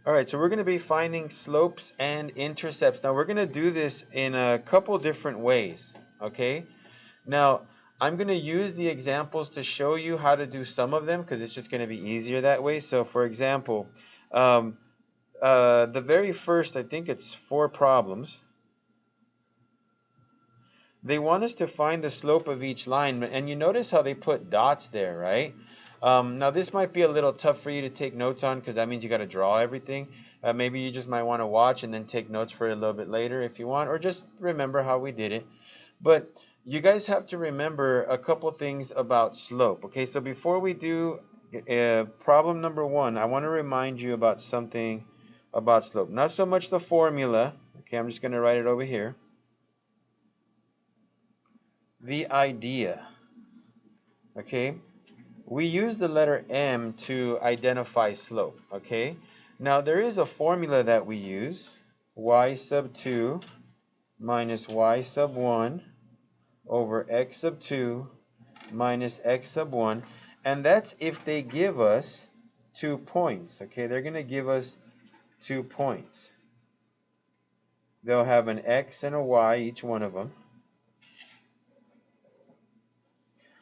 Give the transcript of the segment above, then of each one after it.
All right, so we're going to be finding slopes and intercepts. Now we're going to do this in a couple different ways, okay? Now, I'm going to use the examples to show you how to do some of them because it's just going to be easier that way. So for example, um, the very first, I think it's 4 problems. They want us to find the slope of each line, and you notice how they put dots there, right? Now this might be a little tough for you to take notes on because that means you got to draw everything. Maybe you just might want to watch and then take notes for it a little bit later if you want, or just remember how we did it. But you guys have to remember a couple things about slope. Okay, so before we do problem number 1, I want to remind you about something about slope. Not so much the formula. Okay, I'm just going to write it over here. The idea. Okay, we use the letter M to identify slope. Okay, now there is a formula that we use, y sub 2 minus y sub 1 over x sub 2 minus x sub 1, and that's if they give us 2 points. Okay, they're going to give us 2 points. They'll have an x and a y, each one of them.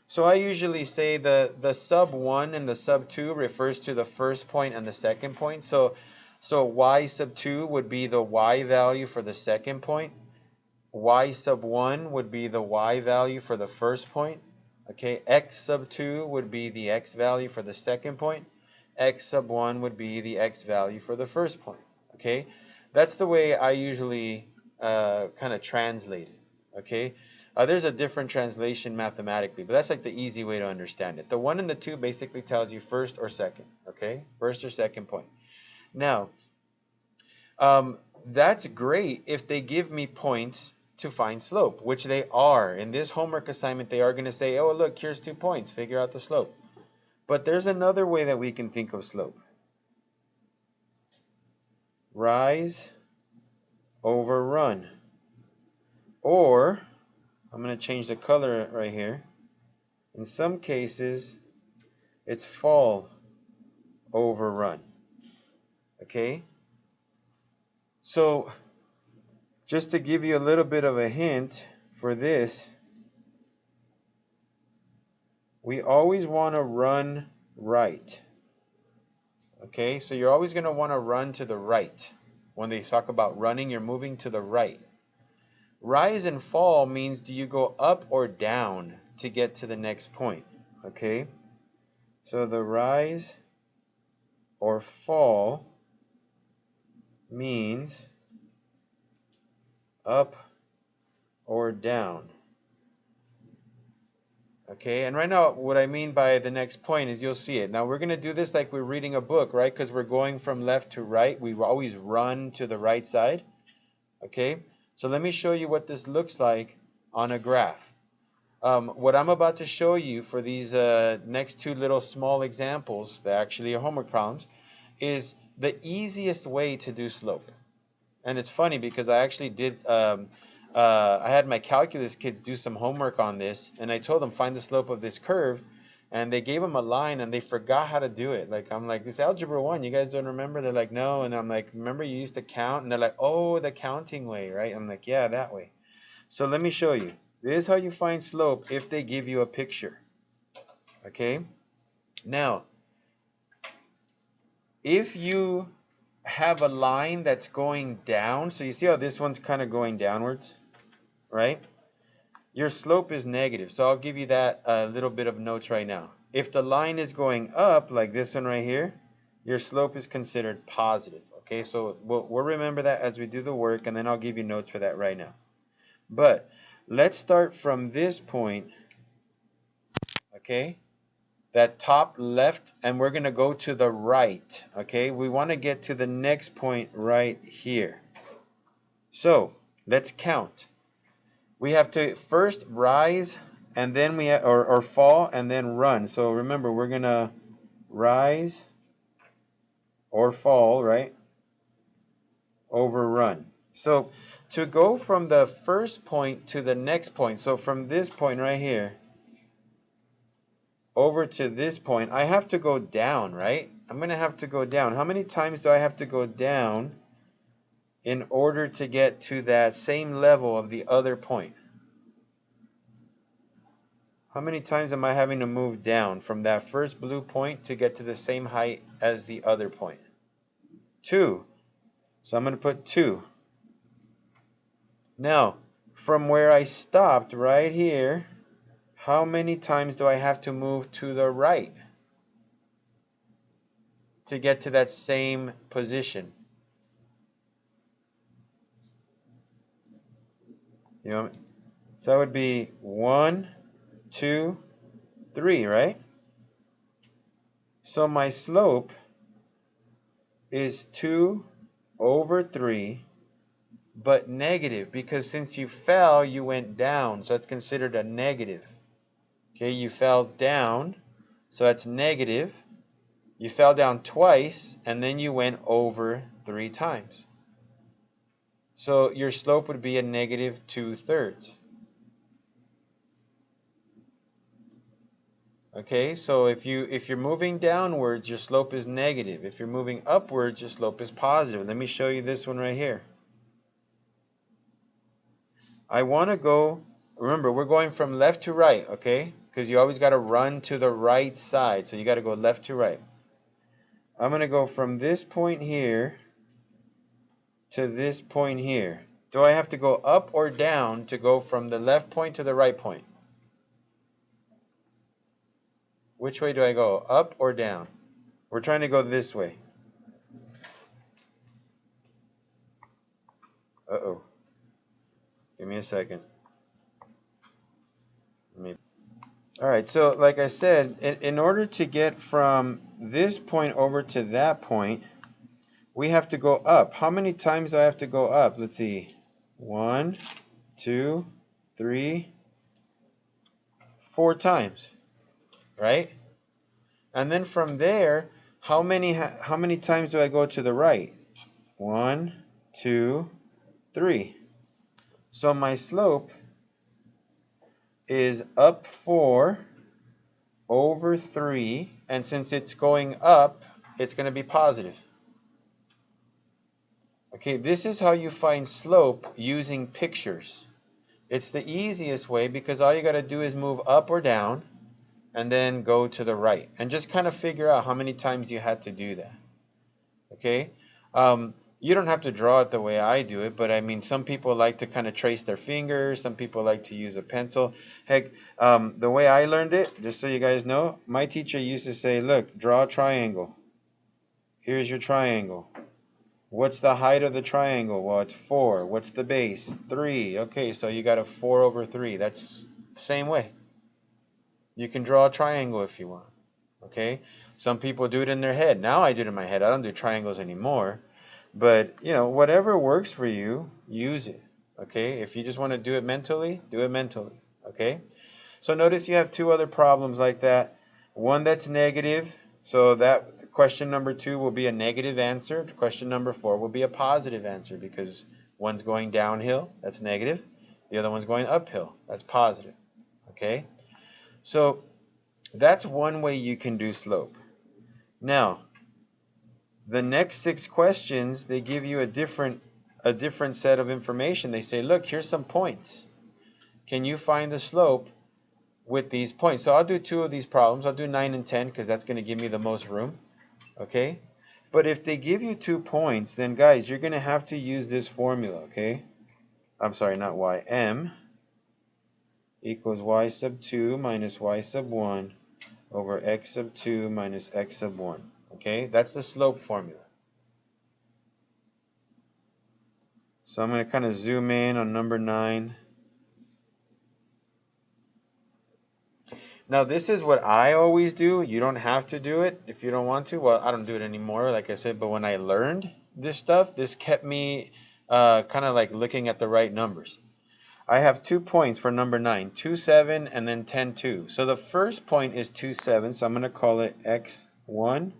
So I usually say the sub 1 and the sub 2 refers to the first point and the second point. So y sub 2 would be the y value for the second point. Y sub 1 would be the y value for the first point. Okay, x sub 2 would be the x value for the second point. X sub 1 would be the x value for the first point. Okay, that's the way I usually kind of translate it. Okay, there's a different translation mathematically, but that's like the easy way to understand it. The 1 and the 2 basically tells you first or second. Okay, first or second point. Now, that's great if they give me points to find slope, which they are. In this homework assignment, they are going to say, oh, look, here's 2 points. Figure out the slope. But there's another way that we can think of slope. Rise over run. Or, I'm going to change the color right here. In some cases, it's fall over run. Okay? So, just to give you a little bit of a hint for this, we always want to run right. Okay, so you're always going to want to run to the right. When they talk about running, you're moving to the right. Rise and fall means do you go up or down to get to the next point? Okay, so the rise or fall means up or down. Okay, and right now what I mean by the next point is you'll see it. Now we're going to do this like we're reading a book, right? Because we're going from left to right. We always run to the right side. Okay, so let me show you what this looks like on a graph. What I'm about to show you for these next 2 little small examples, that actually are homework problems, is the easiest way to do slope. And it's funny because I actually did, I had my calculus kids do some homework on this, and I told them find the slope of this curve, and they gave them a line and they forgot how to do it. Like, I'm like, this algebra 1, you guys don't remember? They're like, no. And I'm like, remember you used to count? And they're like, oh, the counting way, right? I'm like, yeah, that way. So let me show you. This is how you find slope if they give you a picture. Okay? Now, if you have a line that's going down, so you see how this one's kind of going downwards, right? Your slope is negative. So I'll give you that a little bit of notes right now. If the line is going up, like this one right here, your slope is considered positive. Okay, so we'll remember that as we do the work, and then I'll give you notes for that right now. But let's start from this point, okay? That top left, and we're going to go to the right, okay? We want to get to the next point right here. So let's count. We have to first rise, and then or fall, and then run. So remember, we're going to rise or fall, right? Over run. So to go from the first point to the next point, so from this point right here over to this point, I have to go down, right? I'm going to have to go down. How many times do I have to go down in order to get to that same level of the other point? How many times am I having to move down from that first blue point to get to the same height as the other point? 2. So I'm going to put 2. Now, from where I stopped right here, how many times do I have to move to the right to get to that same position? You know, so that would be 1, 2, 3, right? So my slope is 2 over 3, but negative, because since you fell, you went down, so that's considered a negative. Okay, you fell down, so that's negative. You fell down twice, and then you went over 3 times. So your slope would be a negative 2/3. Okay, so if you're moving downwards, your slope is negative. If you're moving upwards, your slope is positive. Let me show you this one right here. I want to go, remember, we're going from left to right, okay? Because you always got to run to the right side, so you got to go left to right. I'm going to go from this point here to this point here. Do I have to go up or down to go from the left point to the right point? Which way do I go, up or down? We're trying to go this way. Uh-oh. Give me a second. All right, so like I said, in order to get from this point over to that point, we have to go up. How many times do I have to go up? Let's see. 1, 2, 3, 4 times, right? And then from there, how many times do I go to the right? 1, 2, 3. So my slope is up 4 over 3, and since it's going up, it's going to be positive. Okay, this is how you find slope using pictures. It's the easiest way because all you got to do is move up or down and then go to the right and just kind of figure out how many times you had to do that. Okay, you don't have to draw it the way I do it, but I mean, some people like to kind of trace their fingers, some people like to use a pencil. Heck, the way I learned it, just so you guys know, my teacher used to say, look, draw a triangle. Here's your triangle. What's the height of the triangle? Well, it's 4. What's the base? 3. Okay, so you got a 4 over 3. That's the same way. You can draw a triangle if you want. Okay? Some people do it in their head. Now I do it in my head. I don't do triangles anymore. But, you know, whatever works for you, use it. Okay? If you just want to do it mentally, do it mentally. Okay? So notice you have 2 other problems like that. One that's negative. So that question number 2 will be a negative answer. Question number 4 will be a positive answer because one's going downhill, that's negative. The other one's going uphill, that's positive. Okay? So that's one way you can do slope. Now, the next 6 questions, they give you a different set of information. They say, look, here's some points. Can you find the slope with these points? So I'll do 2 of these problems. I'll do 9 and 10 because that's going to give me the most room. Okay? But if they give you 2 points, then guys, you're going to have to use this formula, okay? I'm sorry, not y. M equals y sub 2 minus y sub 1 over x sub 2 minus x sub 1. Okay? That's the slope formula. So I'm going to kind of zoom in on number 9. Now, this is what I always do. You don't have to do it if you don't want to. Well, I don't do it anymore, like I said, but when I learned this stuff, this kept me kind of like looking at the right numbers. I have 2 points for number 9, 2, 7, and then 10, 2. So the first point is 2, 7, so I'm going to call it x1,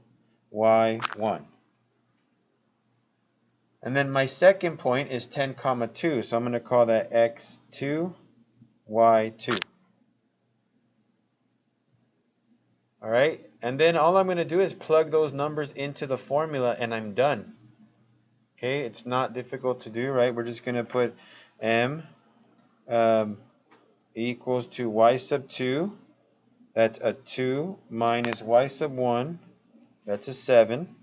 y1. And then my second point is 10, 2, so I'm going to call that x2, y2. All right, and then all I'm going to do is plug those numbers into the formula and I'm done. Okay, it's not difficult to do, right? We're just going to put m equals to y sub 2. That's a 2 minus y sub 1. That's a 7.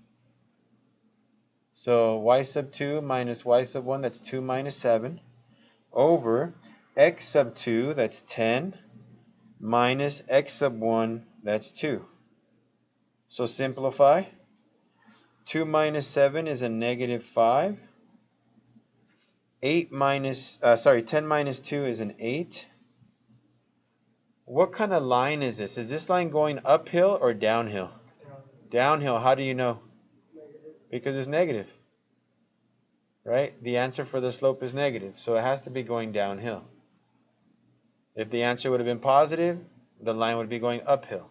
So y sub 2 minus y sub 1, that's 2 minus 7. Over x sub 2, that's 10. Minus x sub 1, that's 2. So simplify. 2 minus 7 is a negative 5. 10 minus 2 is an 8. What kind of line is this? Is this line going uphill or downhill? Downhill. How do you know? Because it's negative. Right? The answer for the slope is negative. So it has to be going downhill. If the answer would have been positive, the line would be going uphill.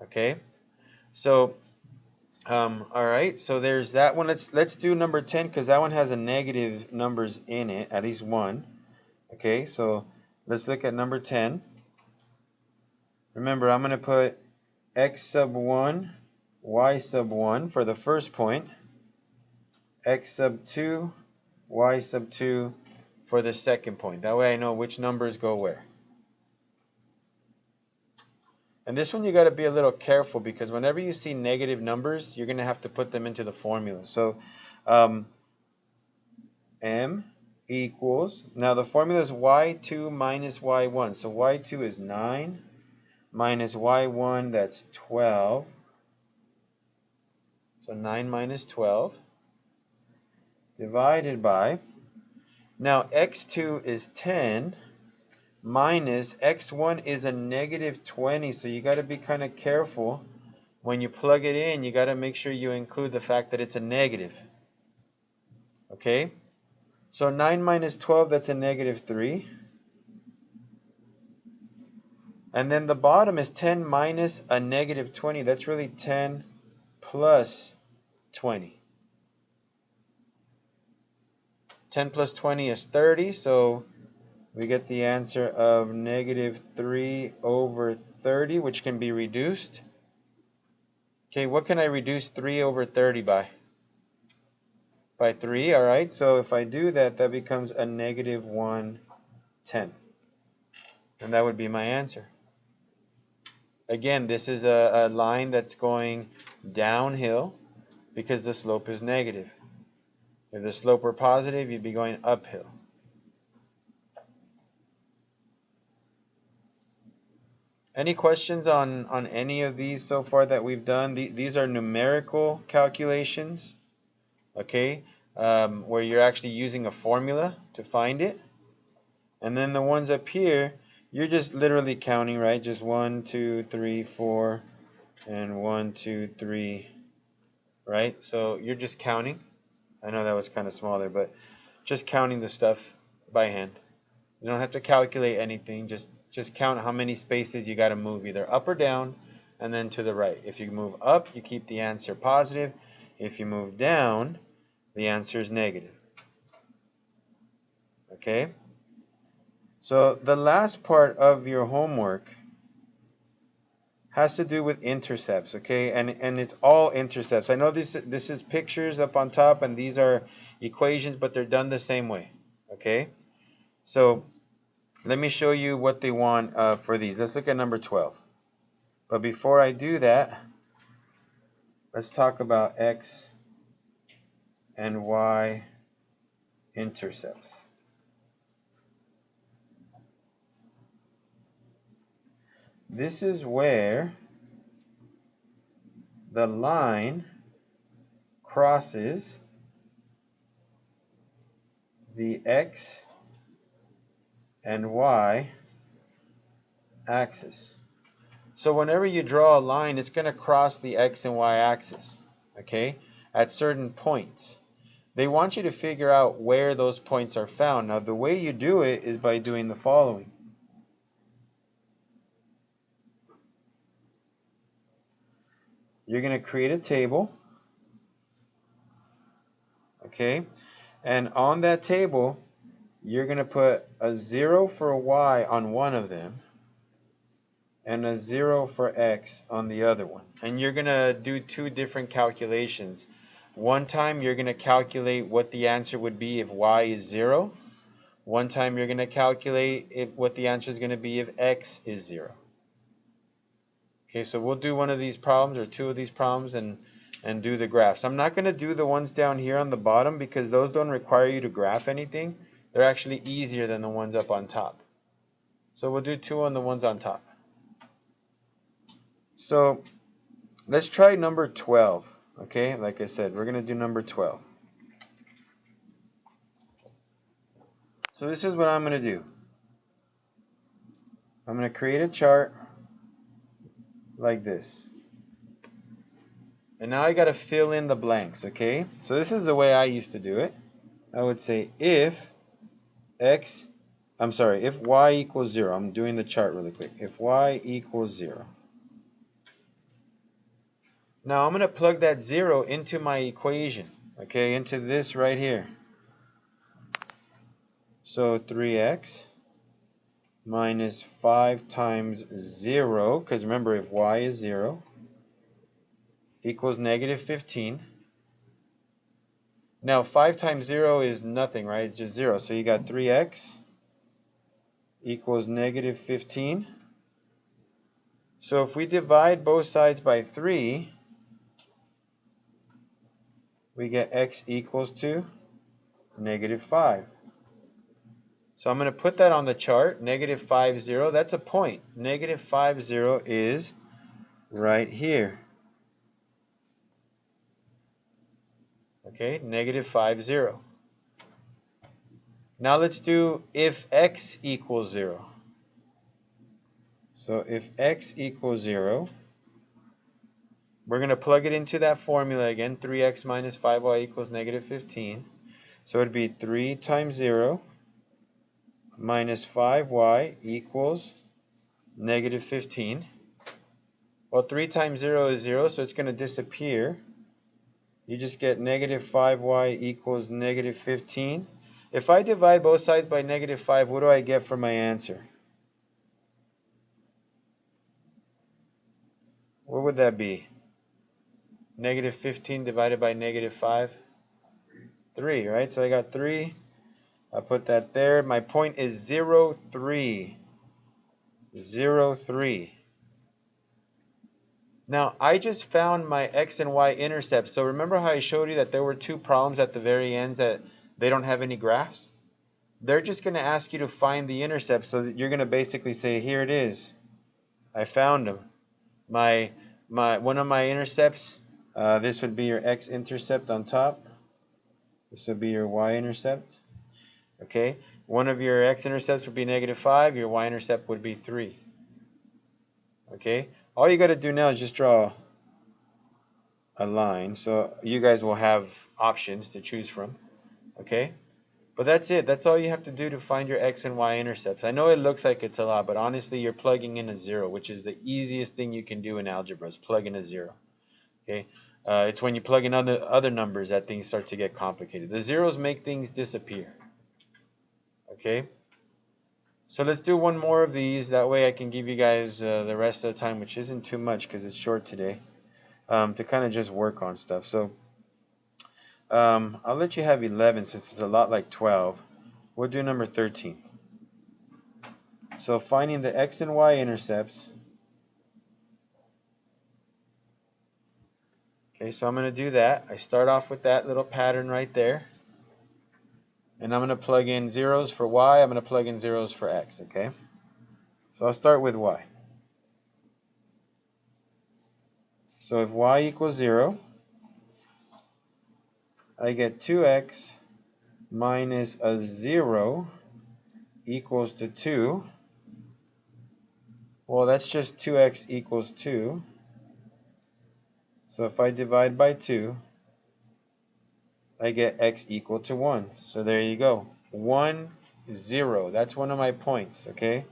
Okay? So, all right. So there's that one. Let's do number 10 because that one has a negative numbers in it, at least one. Okay, so let's look at number 10. Remember, I'm going to put x sub 1, y sub 1 for the first point, x sub 2, y sub 2 for the second point. That way I know which numbers go where. And this one you got to be a little careful because whenever you see negative numbers, you're going to have to put them into the formula. So m equals, now the formula is y2 minus y1. So y2 is 9 minus y1, that's 12. So 9 minus 12 divided by, now x2 is 10 minus x1 is a negative 20. So you got to be kind of careful when you plug it in. You got to make sure you include the fact that it's a negative. Okay? So 9 minus 12, that's a negative 3. And then the bottom is 10 minus a negative 20. That's really 10 plus 20. 10 plus 20 is 30, so we get the answer of negative 3 over 30, which can be reduced. Okay, what can I reduce 3 over 30 by? By 3, all right. So if I do that, that becomes a negative 1/10. And that would be my answer. Again, this is a line that's going downhill because the slope is negative. If the slope were positive, you'd be going uphill. Any questions on any of these so far that we've done? These are numerical calculations, okay, where you're actually using a formula to find it. And then the ones up here, you're just literally counting, right? Just 1, 2, 3, 4, and 1, 2, 3, right? So you're just counting. I know that was kind of small there, but just counting the stuff by hand. You don't have to calculate anything. Just count how many spaces you got to move, either up or down, and then to the right. If you move up, you keep the answer positive. If you move down, the answer is negative. Okay? So the last part of your homework has to do with intercepts, okay? And it's all intercepts. I know this is pictures up on top, and these are equations, but they're done the same way, okay? So let me show you what they want for these. Let's look at number 12. But before I do that, let's talk about x and y intercepts. This is where the line crosses the x and y axis. So whenever you draw a line, it's going to cross the x and y axis, okay, at certain points. They want you to figure out where those points are found. Now, the way you do it is by doing the following. You're going to create a table, okay, and on that table, you're going to put a 0 for y on one of them, and a 0 for x on the other one. And you're going to do two different calculations. One time you're going to calculate what the answer would be if y is 0. One time you're going to calculate what the answer is going to be if x is 0. Okay, so we'll do one of these problems or two of these problems and do the graphs. I'm not going to do the ones down here on the bottom because those don't require you to graph anything. They're actually easier than the ones up on top. So we'll do two on the ones on top. So let's try number 12. Okay, like I said, we're going to do number 12. So this is what I'm going to do. I'm going to create a chart like this. And now I got to fill in the blanks, okay? So this is the way I used to do it. I would say if y equals 0. I'm doing the chart really quick. If y equals 0. Now I'm going to plug that 0 into my equation, okay, into this right here. So 3x minus 5 times 0, because remember if y is 0, equals negative 15. Now 5 times 0 is nothing, right? It's just 0. So you got 3x equals negative 15. So if we divide both sides by 3, we get x equals to negative 5. So I'm going to put that on the chart, negative 5, 0. That's a point. Negative 5, 0 is right here. Okay, negative 5, 0. Now let's do if x equals 0. So if x equals 0, we're going to plug it into that formula again. 3x minus 5y equals negative 15. So it would be 3 times 0 minus 5y equals negative 15. Well, 3 times 0 is 0, so it's going to disappear. You just get negative 5y equals negative 15. If I divide both sides by negative 5, what do I get for my answer? What would that be? Negative 15 divided by negative 5? 3, right? So I got 3. I put that there. My point is 0, 3. 0, 3. Now, I just found my x and y intercepts. So remember how I showed you that there were two problems at the very end that they don't have any graphs? They're just going to ask you to find the intercept, so that you're going to basically say, here it is. I found them. One of my intercepts, this would be your x-intercept on top. This would be your y-intercept. Okay? One of your x-intercepts would be negative 5. Your y-intercept would be 3. Okay? All you got to do now is just draw a line. So you guys will have options to choose from. Okay? But that's it. That's all you have to do to find your x and y intercepts. I know it looks like it's a lot, but honestly, you're plugging in a 0, which is the easiest thing you can do in algebra, is plug in a 0. Okay? It's when you plug in other numbers that things start to get complicated. The zeros make things disappear. Okay? So let's do one more of these. That way I can give you guys the rest of the time, which isn't too much because it's short today, to kind of just work on stuff. So I'll let you have 11 since it's a lot like 12. We'll do number 13. So finding the x and y intercepts. Okay, so I'm going to do that. I start off with that little pattern right there. And I'm going to plug in zeros for y. I'm going to plug in zeros for x, okay? So I'll start with y. So if y equals 0, I get 2x minus a 0 equals to 2. Well, that's just 2x equals 2. So if I divide by 2, I get x equal to 1. So there you go. 1, 0. That's one of my points, okay?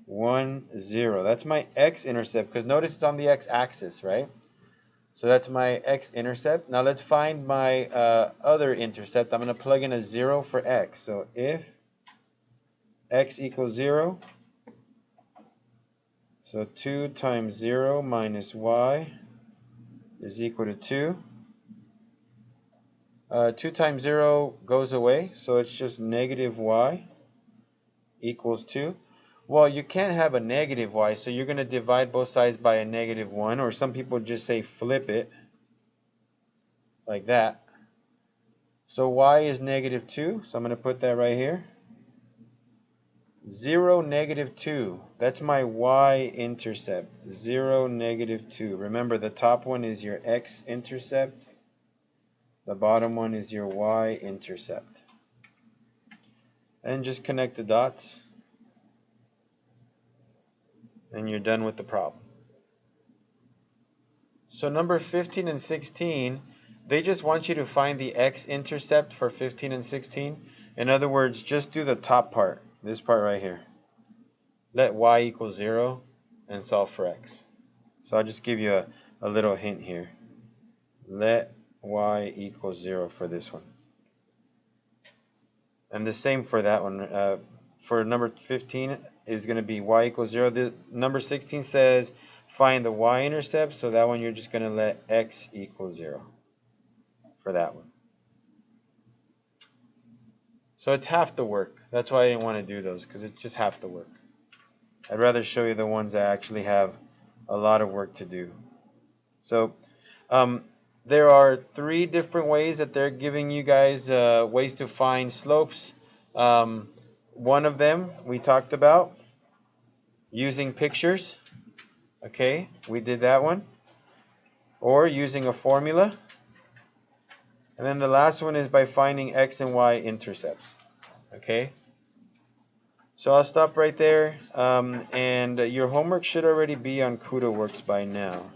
1, 0. That's my x-intercept, because notice it's on the x-axis, right? So that's my x-intercept. Now let's find my other intercept. I'm going to plug in a 0 for x. So if x equals 0, So 2 times 0 minus y is equal to 2. 2 times 0 goes away, so it's just negative y equals 2. Well, you can't have a negative y, so you're going to divide both sides by a negative 1, or some people just say flip it, like that. So y is negative 2, so I'm going to put that right here. 0, negative 2. That's my y-intercept. 0, negative 2. Remember, the top one is your x-intercept. The bottom one is your y-intercept. And just connect the dots. And you're done with the problem. So number 15 and 16, they just want you to find the x-intercept for 15 and 16. In other words, just do the top part, this part right here. Let y equal 0 and solve for x. So I'll just give you a little hint here. Let y equal 0 for this one. And the same for that one. For number 15 is going to be y equals 0. The number 16 says find the y-intercept, so that one you're just going to let x equal 0 for that one. So it's half the work. That's why I didn't want to do those, because it's just half the work. I'd rather show you the ones that actually have a lot of work to do. So there are 3 different ways that they're giving you guys ways to find slopes. One of them we talked about, using pictures. Okay, we did that one. Or using a formula. And then the last one is by finding x and y intercepts. Okay. So I'll stop right there. And your homework should already be on CUDA Works by now.